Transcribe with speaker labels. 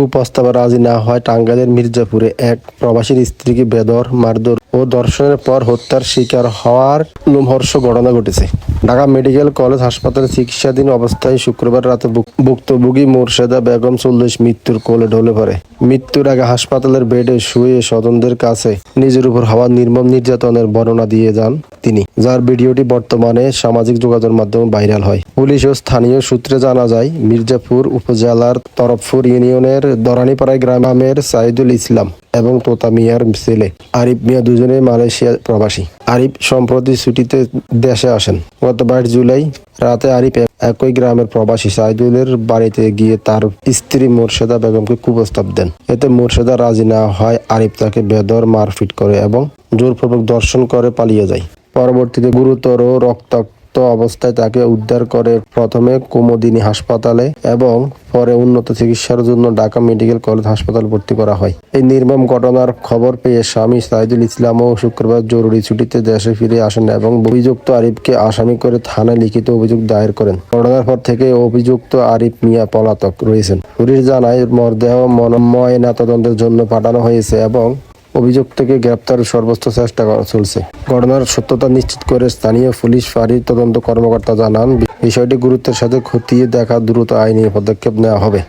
Speaker 1: কুপ্রস্তাবে রাজি না হয় টাঙ্গাইলের মির্জাপুরে এক প্রবাসীর স্ত্রীকে বেধড় মারধর ও ধর্ষণের পর হত্যার শিকার হওয়ার লোমহর্ষক ঘটনা ঘটেছে। ঢাকা মেডিকেল কলেজ হাসপাতালে চিকিৎসাধীন অবস্থায় শুক্রবার রাতে ভুক্তভোগী মোরশেদা বেগম 40 মৃত্যুর কোলে ঢলে পড়ে। মৃত্যুর আগে হাসপাতালের বেডে শুয়ে স্বজনদের কাছে নিজের উপর হওয়া নির্মম নির্যাতনের বর্ণনা দিয়ে যান তিনি, যার ভিডিওটি বর্তমানে সামাজিক যোগাযোগ মাধ্যমে ভাইরাল হয়। পুলিশ ও স্থানীয় সূত্রে জানা যায়, মির্জাপুর উপজেলার তরফপুর ইউনিয়নের দরানীপাড়ায় গ্রামের সাইদুল ইসলাম এবং তোতা মিয়ার ছেলে আরিফ মিয়া দুজনে মালয়েশিয়া প্রবাসী। আরিফ সম্প্রতি ছুটিতে দেশে আসেন। গত 22 জুলাই রাতে আরিফ একই গ্রামের প্রবাসী সাইদুলের বাড়িতে গিয়ে তার স্ত্রী মোরশেদা বেগমকে কুপ্রস্তাব দেন। এতে মোরশেদা রাজি না হয় আরিফ তাকে বেধড় মারপিট করে এবং জোরপূর্বক ধর্ষণ করে পালিয়ে যায়। পরবর্তীতে গুরুতর রক্তাক্ত অবস্থায় তাকে উদ্ধার করে প্রথমে কুমুদিনী হাসপাতালে এবং পরে উন্নত চিকিৎসার জন্য ঢাকা মেডিকেল কলেজ হাসপাতালে ভর্তি করা হয়। এই নির্মম ঘটনার খবর পেয়ে স্বামী সাইদুল ইসলামও শুক্রবার জরুরি ছুটিতে দেশে ফিরে আসেন এবং অভিযুক্ত আরিফকে আসামি করে থানায় লিখিত অভিযোগ দায়ের করেন। ঘটনার পর থেকে অভিযুক্ত আরিফ মিয়া পলাতক রয়েছেন। পুলিশ জানায়, মরদেহ ময়নাতদন্তের জন্য পাঠানো হয়েছে এবং অভিযুক্তকে গ্রেপ্তারের সর্বোচ্চ চেষ্টা চলছে। ঘটনার সত্যতা নিশ্চিত করে স্থানীয় পুলিশ ফাঁড়ির তদন্ত কর্মকর্তা জানান, বিষয়টি গুরুত্বের সাথে খতিয়ে দেখা দ্রুত আইনি পদক্ষেপ নেওয়া হবে।